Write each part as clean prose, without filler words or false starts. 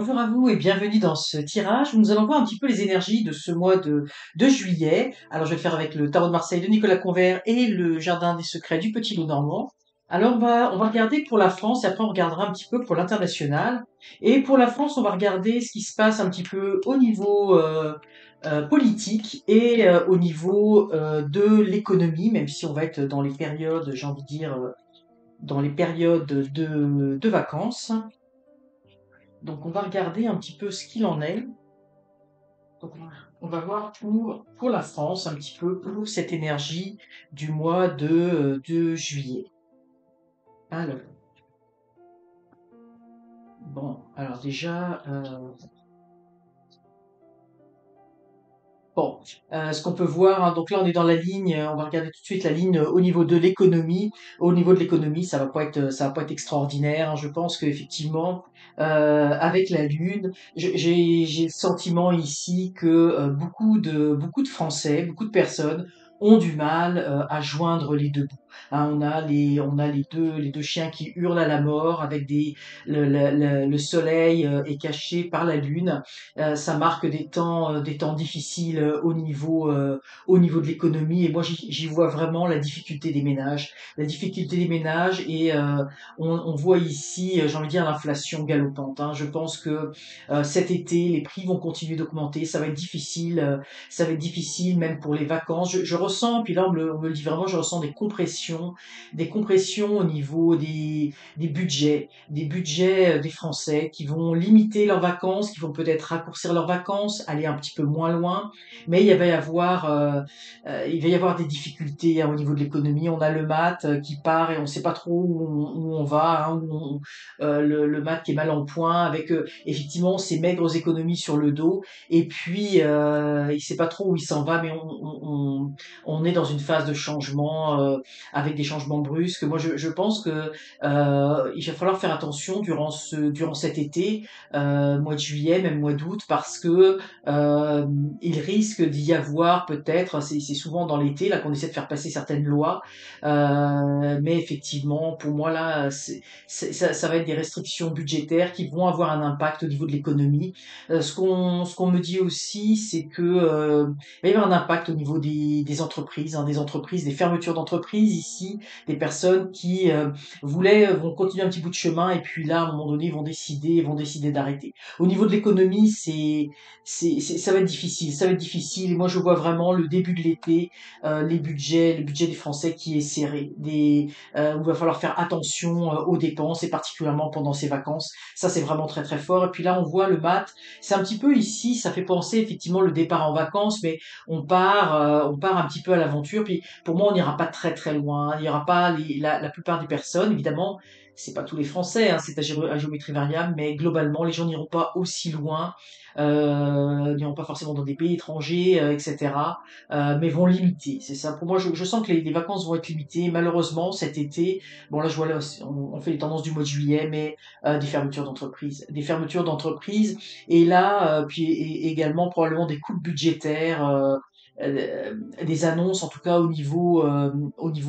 Bonjour à vous et bienvenue dans ce tirage où nous allons voir un petit peu les énergies de ce mois de juillet. Alors je vais le faire avec le tarot de Marseille de Nicolas Convert et le jardin des secrets du Petit Loup Normand. Alors on va regarder pour la France et après on regardera un petit peu pour l'international. Et pour la France, on va regarder ce qui se passe un petit peu au niveau politique et au niveau de l'économie, même si on va être dans les périodes, j'ai envie de dire, dans les périodes de vacances. Donc on va regarder un petit peu ce qu'il en est. Donc on va voir pour la France un petit peu pour cette énergie du mois de juillet. Alors, bon, alors déjà, bon, ce qu'on peut voir, hein, donc là on est dans la ligne, on va regarder tout de suite la ligne au niveau de l'économie. Au niveau de l'économie, ça va pas être extraordinaire, hein. Je pense qu'effectivement, avec la Lune, j'ai le sentiment ici que beaucoup de Français, beaucoup de personnes ont du mal à joindre les deux bouts. Hein, on a les deux chiens qui hurlent à la mort avec le soleil est caché par la Lune. Ça marque des temps difficiles au niveau de l'économie. Et moi, j'y vois vraiment la difficulté des ménages. La difficulté des ménages et on voit ici, j'ai envie de dire, l'inflation galopante. Hein. Je pense que cet été, les prix vont continuer d'augmenter. Ça va être difficile même pour les vacances. Je ressens, puis là on me le dit vraiment, je ressens des compressions au niveau des budgets des Français qui vont limiter leurs vacances, qui vont peut-être raccourcir leurs vacances, aller un petit peu moins loin, mais il va y avoir des difficultés hein, au niveau de l'économie. On a le mat qui part et on ne sait pas trop où on va, hein, le mat qui est mal en point, avec effectivement ces maigres économies sur le dos, et puis il ne sait pas trop où il s'en va, mais on est dans une phase de changement avec des changements brusques. Moi, je pense que il va falloir faire attention durant cet été, mois de juillet, même mois d'août, parce que il risque d'y avoir peut-être, c'est souvent dans l'été là qu'on essaie de faire passer certaines lois, mais effectivement, pour moi là, ça va être des restrictions budgétaires qui vont avoir un impact au niveau de l'économie. Ce qu'on me dit aussi, c'est que il va y avoir un impact au niveau des entreprises, hein, des entreprises, des fermetures d'entreprises ici, des personnes qui vont continuer un petit bout de chemin et puis là, à un moment donné, vont décider d'arrêter. Au niveau de l'économie, ça va être difficile, ça va être difficile. Et moi, je vois vraiment le début de l'été, le budget des Français qui est serré, où il va falloir faire attention aux dépenses et particulièrement pendant ces vacances. Ça, c'est vraiment très très fort. Et puis là, on voit le mat. C'est un petit peu ici, ça fait penser effectivement le départ en vacances, mais on part un petit peu à l'aventure. Puis pour moi, on n'ira pas très très loin. Il n'y aura pas la plupart des personnes, évidemment, c'est pas tous les Français, hein, c'est à géométrie variable, mais globalement, les gens n'iront pas aussi loin, n'iront pas forcément dans des pays étrangers, etc. Mais vont limiter. C'est ça. Pour moi, je sens que les vacances vont être limitées. Malheureusement, cet été, bon là, je vois là, on fait les tendances du mois de juillet, mais des fermetures d'entreprises, et là, puis également probablement des coupes budgétaires. Des annonces en tout cas au niveau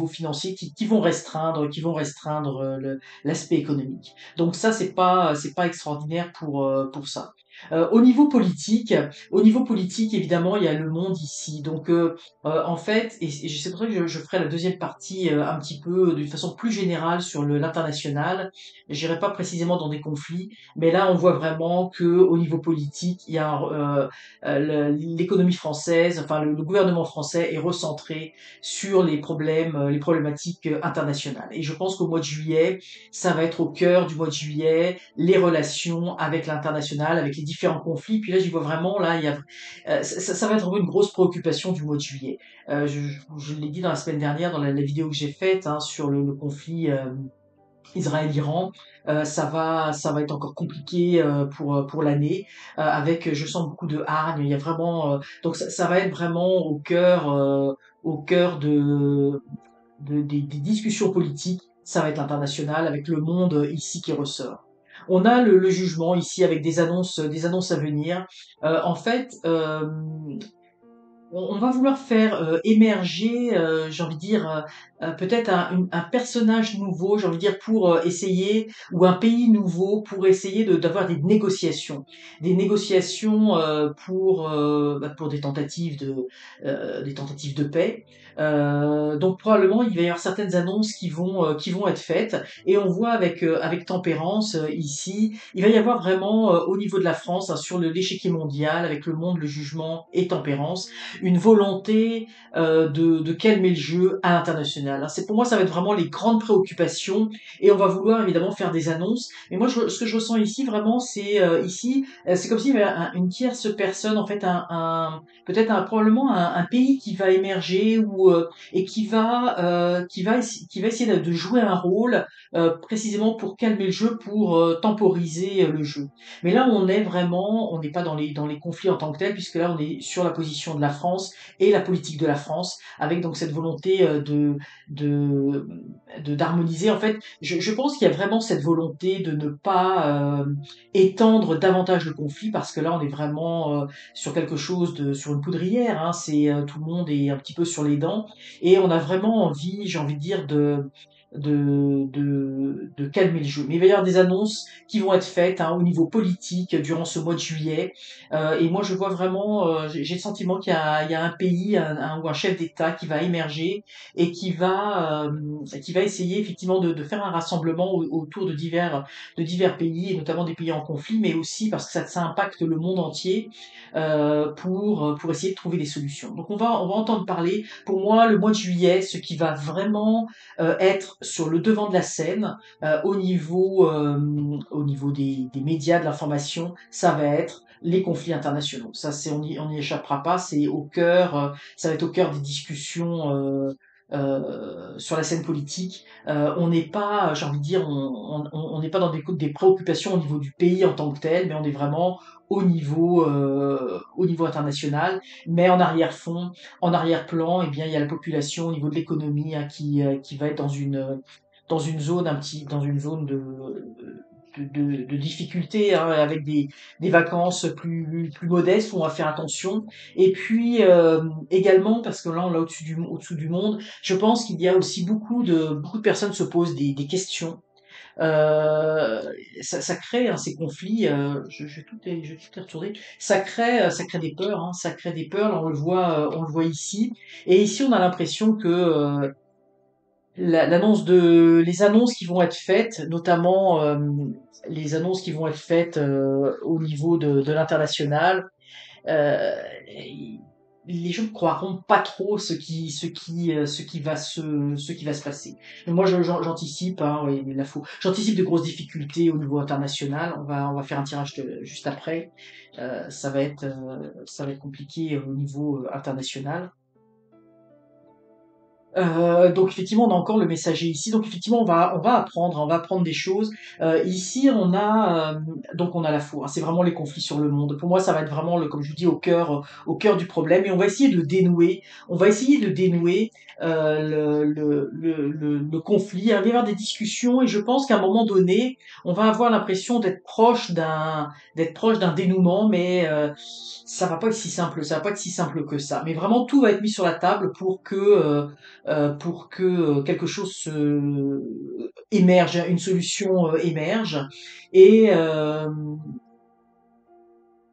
financier qui vont restreindre l'aspect économique. Donc ça c'est pas extraordinaire pour ça. Au niveau politique évidemment il y a le monde ici. Donc en fait et c'est pour ça que je ferai la deuxième partie un petit peu d'une façon plus générale sur l'international. J'irai pas précisément dans des conflits, mais là on voit vraiment que au niveau politique il y a l'économie française, enfin le gouvernement français est recentré sur les problématiques internationales. Et je pense qu'au mois de juillet, ça va être au cœur du mois de juillet, les relations avec l'international, avec les différents conflits. Puis là, j'y vois vraiment, là, ça va être une grosse préoccupation du mois de juillet. Je l'ai dit dans la semaine dernière, dans la vidéo que j'ai faite hein, sur le conflit Israël-Iran, ça va être encore compliqué pour l'année, avec, je sens beaucoup de hargne. Il y a vraiment, donc ça va être vraiment au cœur des discussions politiques. Ça va être l'international, avec le monde ici qui ressort. On a le jugement ici avec des annonces à venir. En fait, On va vouloir faire émerger, j'ai envie de dire, peut-être un personnage nouveau, j'ai envie de dire, pour essayer, ou un pays nouveau pour essayer d'avoir des négociations pour des tentatives de paix. Donc probablement il va y avoir certaines annonces qui vont être faites, et on voit avec tempérance ici, il va y avoir vraiment au niveau de la France, hein, sur l'échiquier mondial, avec le monde, le jugement et tempérance, une volonté de calmer le jeu à l'international, hein. C'est pour moi, ça va être vraiment les grandes préoccupations, et on va vouloir évidemment faire des annonces. Mais moi, ce que je ressens ici vraiment, c'est comme s'il y avait une tierce personne, en fait, peut-être probablement un pays qui va émerger, et qui va essayer de jouer un rôle précisément pour calmer le jeu, pour temporiser le jeu. Mais là, on n'est pas dans les conflits en tant que tel, puisque là, on est sur la position de la France et la politique de la France, avec donc cette volonté de, d'harmoniser. En fait, je pense qu'il y a vraiment cette volonté de ne pas étendre davantage le conflit, parce que là, on est vraiment sur quelque chose sur une poudrière, hein. Tout le monde est un petit peu sur les dents, et on a vraiment envie, j'ai envie de dire, de calmer le jeu. Mais il va y avoir des annonces qui vont être faites, hein, au niveau politique durant ce mois de juillet. Et moi, je vois vraiment, j'ai le sentiment il y a un pays, ou un chef d'État qui va émerger, et qui va essayer effectivement de faire un rassemblement autour de divers pays, et notamment des pays en conflit, mais aussi parce que ça impacte le monde entier, pour essayer de trouver des solutions. Donc on va entendre parler, pour moi, le mois de juillet, ce qui va vraiment être sur le devant de la scène, au niveau des médias, de l'information, ça va être les conflits internationaux. Ça, on y échappera pas. Ça va être au cœur des discussions sur la scène politique. On n'est pas, j'ai envie de dire, on n'est pas dans des préoccupations au niveau du pays en tant que tel, mais on est vraiment au niveau international. Mais en arrière-fond, en arrière-plan, eh bien, il y a la population au niveau de l'économie, hein, qui va être dans une zone dans une zone de difficulté, hein, avec des vacances plus modestes, où on va faire attention. Et puis également, parce que là on l'a au-dessous du monde, je pense qu'il y a aussi beaucoup de personnes se posent des questions. Euh, ça crée, hein, ces conflits. Je vais tout les retourner. Ça crée des peurs, hein, ça crée des peurs. Là, on le voit ici. Et ici, on a l'impression que les annonces qui vont être faites, notamment les annonces qui vont être faites au niveau de l'international, euh, les gens ne croiront pas trop ce qui va se passer. Mais moi, j'anticipe, hein, oui, j'anticipe de grosses difficultés au niveau international. On va faire un tirage juste après. Ça va être compliqué au niveau international. Donc effectivement, on a encore le messager ici. Donc effectivement, on va apprendre des choses. Ici, on a la foi, hein. C'est vraiment les conflits sur le monde. Pour moi, ça va être vraiment comme je vous dis, au cœur du problème. Et on va essayer de dénouer. On va essayer de dénouer le conflit. Il va y avoir des discussions, et je pense qu'à un moment donné, on va avoir l'impression d'être proche d'un dénouement, mais ça va pas être si simple. Ça va pas être si simple que ça. Mais vraiment, tout va être mis sur la table pour que quelque chose émerge, une solution émerge. Et, euh,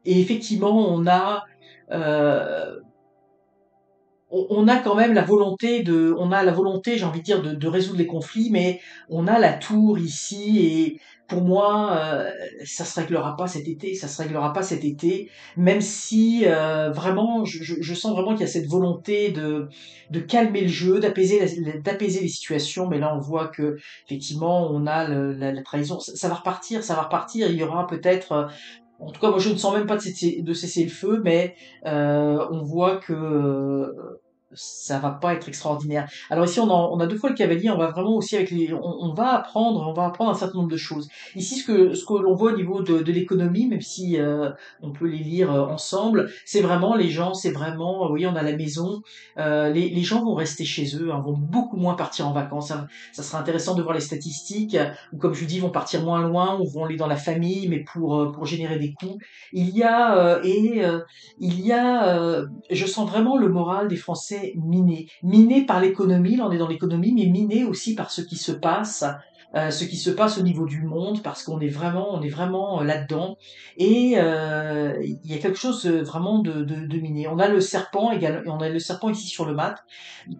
et effectivement, euh, on a quand même on a la volonté, j'ai envie de dire, de résoudre les conflits, mais on a la tour ici, et pour moi, ça se réglera pas cet été, ça se réglera pas cet été, même si vraiment, je sens vraiment qu'il y a cette volonté de calmer le jeu, d'apaiser les situations, mais là on voit que effectivement on a la trahison, ça va repartir, il y aura peut-être en tout cas, moi je ne sens même pas de cesser le feu, mais on voit que ça va pas être extraordinaire. Alors ici, on a deux fois le cavalier, on va vraiment aussi avec on va apprendre un certain nombre de choses. Ici, ce que l'on voit au niveau de l'économie, même si on peut les lire ensemble, c'est vraiment les gens, c'est vraiment, oui, on a la maison, les gens vont rester chez eux, hein, vont beaucoup moins partir en vacances. Ça sera intéressant de voir les statistiques, ou comme je dis, vont partir moins loin, ou vont aller dans la famille, mais pour générer des coûts. Il y a, il y a, je sens vraiment le moral des Français miné. Miné par l'économie, là on est dans l'économie, mais miné aussi par ce qui se passe au niveau du monde, parce on est vraiment là-dedans. Et il y a quelque chose vraiment de miné. On a le serpent également, on a le serpent ici sur le mat.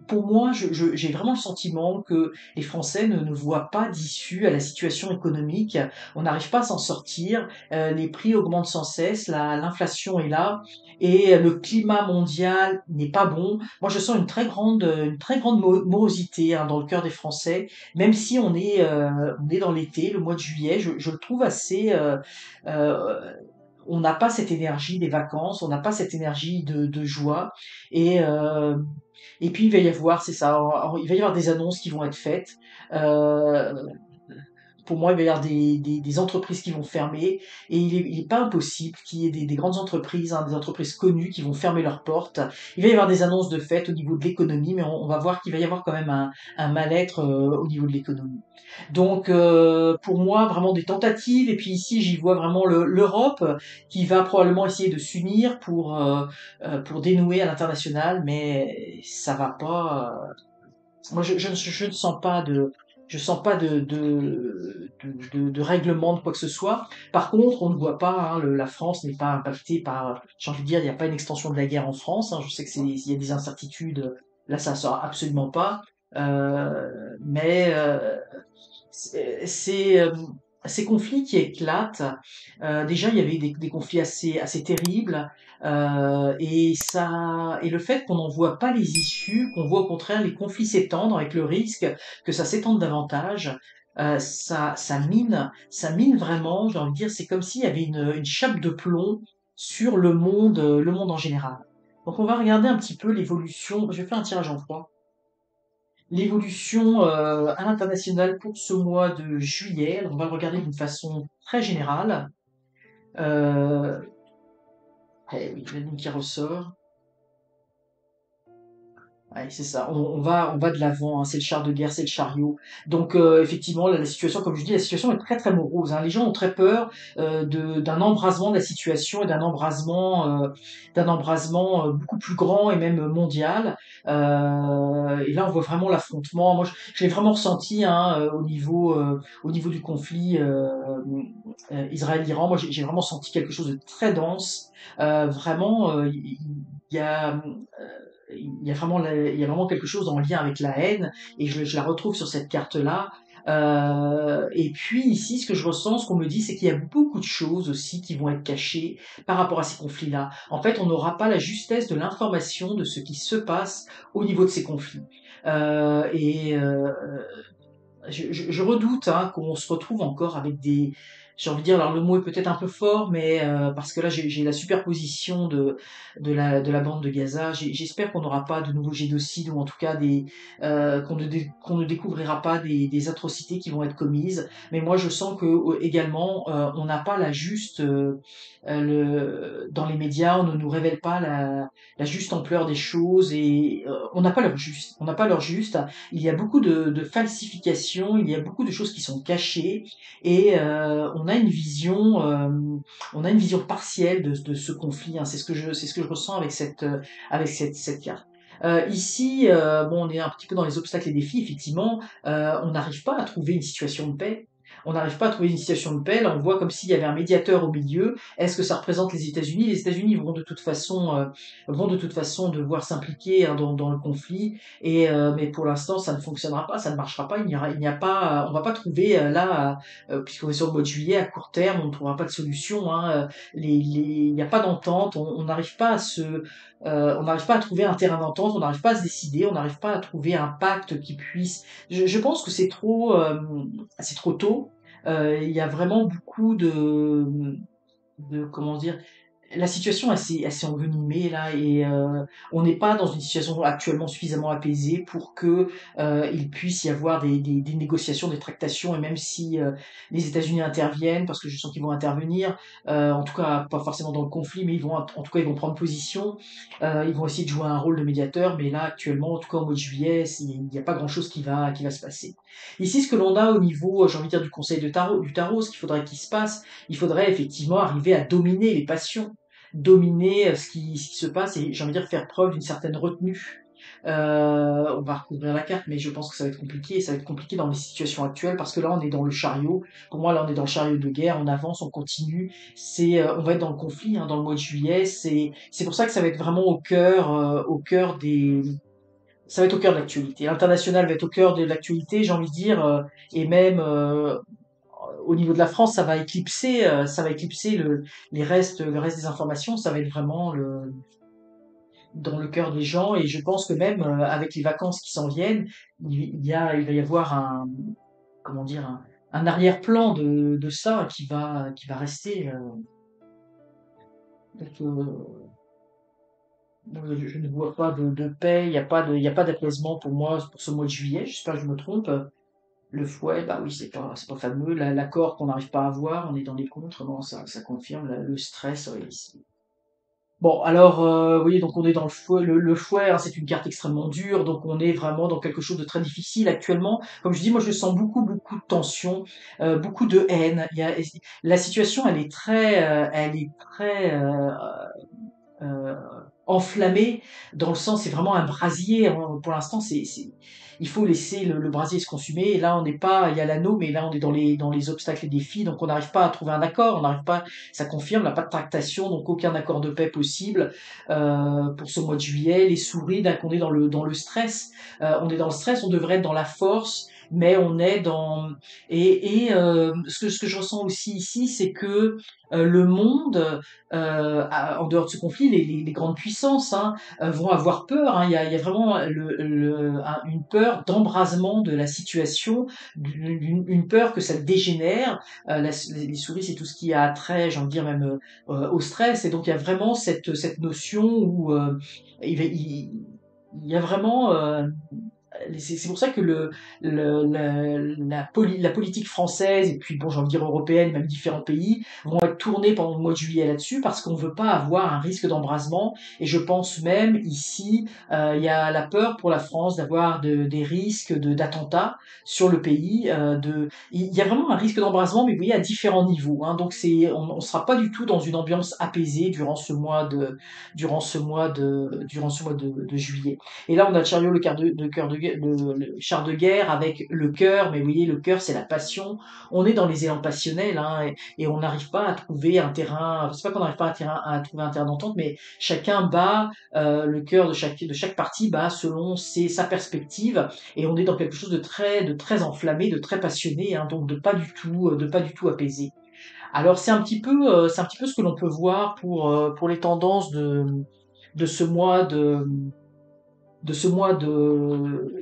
Pour moi, j'ai vraiment le sentiment que les Français ne voient pas d'issue à la situation économique. On n'arrive pas à s'en sortir. Les prix augmentent sans cesse, l'inflation est là et le climat mondial n'est pas bon. Moi, je sens une très grande morosité hein, dans le cœur des Français, même si on est dans l'été, le mois de juillet. Je le trouve assez. Euh, on n'a pas cette énergie des vacances, on n'a pas cette énergie de joie. Et, euh, et puis il va y avoir, c'est ça, il va y avoir des annonces qui vont être faites. Euh, pour moi, il va y avoir des entreprises qui vont fermer et il est pas impossible qu'il y ait des grandes entreprises, hein, des entreprises connues qui vont fermer leurs portes. Il va y avoir des annonces de fait au niveau de l'économie, mais on va voir qu'il va y avoir quand même un mal-être au niveau de l'économie. Donc, pour moi, vraiment des tentatives. Et puis ici, j'y vois vraiment l'Europe qui va probablement essayer de s'unir pour dénouer à l'international, mais ça va pas. Moi, je ne sens pas je sens pas de règlement de quoi que ce soit. Par contre, on ne voit pas, hein, la France n'est pas impactée par, j'ai envie de dire, il n'y a pas une extension de la guerre en France. Hein. Je sais que il y a des incertitudes. Là, ça sort absolument pas. Mais c'est ces conflits qui éclatent. Déjà, il y avait des conflits assez terribles, et le fait qu'on n'en voit pas les issues, qu'on voit au contraire les conflits s'étendre avec le risque que ça s'étende davantage. Ça mine vraiment. J'ai envie de dire, c'est comme s'il y avait une chape de plomb sur le monde en général. Donc, on va regarder un petit peu l'évolution. Je vais faire un tirage en trois. L'évolution à l'international pour ce mois de juillet. Alors, on va le regarder d'une façon très générale. Euh, eh oui, la ligne qui ressort. Ouais, c'est ça. On va de l'avant. Hein. C'est le char de guerre, c'est le chariot. Donc effectivement, là, la situation, comme je dis, la situation est très très morose. Hein. Les gens ont très peur d'un embrasement de la situation et d'un embrasement beaucoup plus grand et même mondial. Et là, on voit vraiment l'affrontement. Moi, je l'ai vraiment ressenti hein, au niveau du conflit Israël-Iran. Moi, j'ai vraiment senti quelque chose de très dense. Vraiment, il y a il y a vraiment quelque chose en lien avec la haine et je la retrouve sur cette carte-là. Et puis ici, ce que je ressens, ce qu'on me dit, c'est qu'il y a beaucoup de choses aussi qui vont être cachées par rapport à ces conflits-là. En fait, on n'aura pas la justesse de l'information de ce qui se passe au niveau de ces conflits. Et je redoute hein, qu'on se retrouve encore avec j'ai envie de dire, alors le mot est peut-être un peu fort, mais parce que là j'ai la superposition de la bande de Gaza. J'espère qu'on n'aura pas de nouveaux génocides ou en tout cas qu'on ne découvrira pas des atrocités qui vont être commises. Mais moi je sens que également on n'a pas la juste dans les médias, on ne nous révèle pas la juste ampleur des choses et on n'a pas leur juste. On n'a pas leur juste. Il y a beaucoup de falsifications, il y a beaucoup de choses qui sont cachées et on a une vision partielle de ce conflit. Hein. C'est ce que je ressens avec cette carte. Ici, bon, on est un petit peu dans les obstacles et défis. Effectivement, on n'arrive pas à trouver une situation de paix. On n'arrive pas à trouver une situation de paix. Là, on voit comme s'il y avait un médiateur au milieu. Est-ce que ça représente les États-Unis? Les États-Unis vont de toute façon devoir s'impliquer hein, dans le conflit. Et mais pour l'instant, ça ne fonctionnera pas, ça ne marchera pas. Il n'y a pas, on va pas trouver là, puisqu'on est sur le mois de juillet, à court terme, on ne trouvera pas de solution. Hein, il n'y a pas d'entente, on n'arrive pas on n'arrive pas à trouver un terrain d'entente, on n'arrive pas à se décider, on n'arrive pas à trouver un pacte qui puisse. Je pense que c'est trop tôt. Il y a vraiment beaucoup de comment dire la situation elle s'est envenimée là et on n'est pas dans une situation actuellement suffisamment apaisée pour que il puisse y avoir des négociations, des tractations et même si les États-Unis interviennent, parce que je sens qu'ils vont intervenir, en tout cas pas forcément dans le conflit, mais ils vont en tout cas ils vont prendre position, ils vont essayer de jouer un rôle de médiateur, mais là actuellement, en tout cas au mois de juillet, il n'y a pas grand-chose qui va se passer. Ici, ce que l'on a au niveau, j'ai envie de dire, du conseil de tarot, du tarot, ce qu'il faudrait qu'il se passe, il faudrait effectivement arriver à dominer les passions, dominer ce qui se passe et j'ai envie de dire faire preuve d'une certaine retenue. On va recouvrir la carte, mais je pense que ça va être compliqué. Ça va être compliqué dans les situations actuelles parce que là, on est dans le chariot. Pour moi, là, on est dans le chariot de guerre. On avance, on continue. On va être dans le conflit, hein, dans le mois de juillet. C'est pour ça que ça va être vraiment au cœur des, ça va être au cœur de l'actualité. L'international va être au cœur de l'actualité, j'ai envie de dire, et même au niveau de la France, ça va éclipser le reste des informations. Ça va être vraiment dans le cœur des gens. Et je pense que même avec les vacances qui s'en viennent, il va y avoir comment dire, un arrière-plan de ça qui va rester. Donc, je ne vois pas de paix. Il y a pas d'apaisement pour moi pour ce mois de juillet. J'espère que je me trompe. Le fouet, bah oui, c'est pas fameux. L'accord qu'on n'arrive pas à avoir, on est dans les contres. Non, ça confirme le stress. Ouais, ici. Bon, alors, oui, donc on est dans le fouet, hein, c'est une carte extrêmement dure, donc on est vraiment dans quelque chose de très difficile actuellement. Comme je dis, moi je sens beaucoup de tension, beaucoup de haine. La situation, elle est très euh, enflammée dans le sens, c'est vraiment un brasier. Hein. Pour l'instant, il faut laisser le brasier se consumer. Et là, on n'est pas, il y a l'anneau, mais là, on est dans les obstacles et défis, donc on n'arrive pas à trouver un accord. On n'arrive pas, ça confirme, il n'y a pas de tractation, donc aucun accord de paix possible pour ce mois de juillet. Les souris, donc on est dans le stress. On est dans le stress, on devrait être dans la force. Mais on est dans ce que je ressens aussi ici, c'est que le monde en dehors de ce conflit, les grandes puissances vont avoir peur. Hein. Il y a vraiment une peur d'embrasement de la situation, une peur que ça dégénère. Les souris, c'est tout ce qui a trait, j'ai envie de dire même au stress. Et donc il y a vraiment cette notion où il y a vraiment c'est pour ça que la politique française et puis bon j'ai envie de dire européenne, même différents pays vont être tournés pendant le mois de juillet là-dessus parce qu'on veut pas avoir un risque d'embrasement et je pense même ici il y a la peur pour la France d'avoir des risques d'attentats sur le pays il y a vraiment un risque d'embrasement mais vous voyez à différents niveaux hein, donc on sera pas du tout dans une ambiance apaisée durant ce mois de juillet. Et là, on a le chariot, le char de guerre avec le cœur. Mais vous voyez, le cœur, c'est la passion. On est dans les élans passionnels, hein, et on n'arrive pas à trouver un terrain. C'est pas qu'on n'arrive pas à trouver un terrain d'entente, mais chacun bat le cœur de chaque partie bat selon sa perspective. Et on est dans quelque chose de très enflammé, de très passionné, hein, donc de pas du tout apaisé. Alors c'est un petit peu ce que l'on peut voir pour les tendances de ce mois de ce mois de,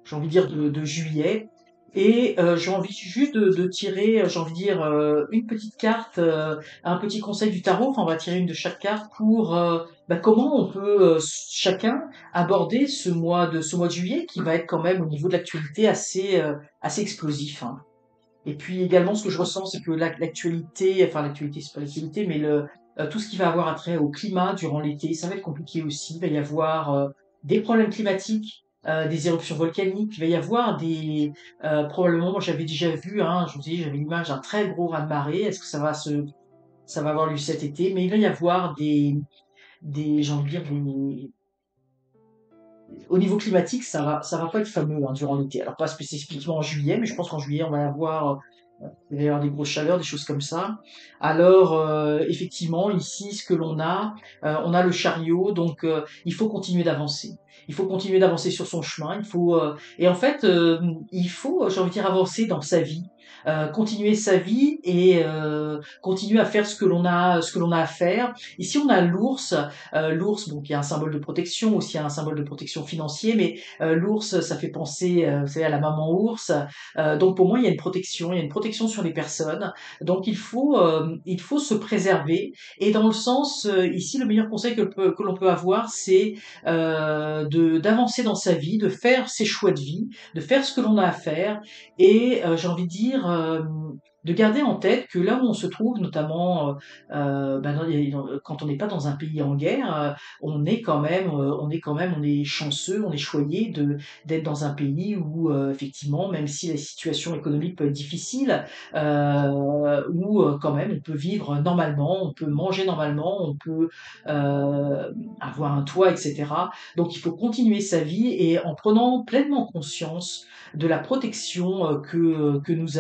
j'ai envie de dire de juillet. Et j'ai envie juste de tirer, j'ai envie de dire, une petite carte, un petit conseil du tarot. Enfin, on va tirer une de chaque carte pour comment on peut chacun aborder ce mois de juillet qui va être quand même au niveau de l'actualité assez explosif. Hein. Et puis également, ce que je ressens, c'est que l'actualité, enfin l'actualité, c'est pas l'actualité, mais tout ce qui va avoir attrait au climat durant l'été, ça va être compliqué aussi. Il va y avoir des problèmes climatiques, des éruptions volcaniques. Il va y avoir probablement, moi j'avais déjà vu, hein, je vous dis, j'avais l'image d'un très gros raz-de-marée. Est-ce que ça va avoir lieu cet été? Mais il va y avoir j'ai envie de dire, au niveau climatique, ça va pas être fameux hein, durant l'été. Alors pas spécifiquement en juillet, mais je pense qu'en juillet, on va avoir il va y avoir des grosses chaleurs, des choses comme ça. Alors, effectivement, ici, ce que on a le chariot, donc il faut continuer d'avancer. Il faut continuer d'avancer sur son chemin. Et en fait, il faut, j'ai envie de dire, avancer dans sa vie. continuer sa vie et continuer à faire ce que l'on a à faire. Ici, on a l'ours. L'ours, bon, qui est un symbole de protection, aussi un symbole de protection financier, mais l'ours, ça fait penser, vous savez, à la maman ours. Donc pour moi, il y a une protection sur les personnes. Donc il faut se préserver. Et dans le sens, ici, le meilleur conseil que l'on peut avoir, c'est d'avancer dans sa vie, de faire ses choix de vie, de faire ce que l'on a à faire, et j'ai envie de dire, de garder en tête que là où on se trouve, notamment quand on n'est pas dans un pays en guerre, on est chanceux, on est choyé d'être dans un pays où effectivement, même si la situation économique peut être difficile, où quand même on peut vivre normalement, on peut manger normalement, on peut avoir un toit, etc. Donc il faut continuer sa vie et en prenant pleinement conscience de la protection que nous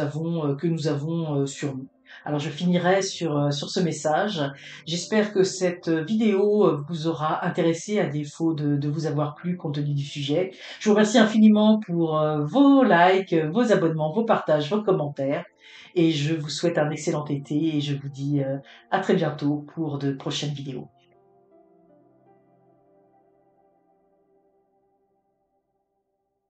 avons sur nous. Alors je finirai sur ce message. J'espère que cette vidéo vous aura intéressé à défaut de vous avoir plu compte tenu du sujet. Je vous remercie infiniment pour vos likes, vos abonnements, vos partages, vos commentaires. Et je vous souhaite un excellent été et je vous dis à très bientôt pour de prochaines vidéos.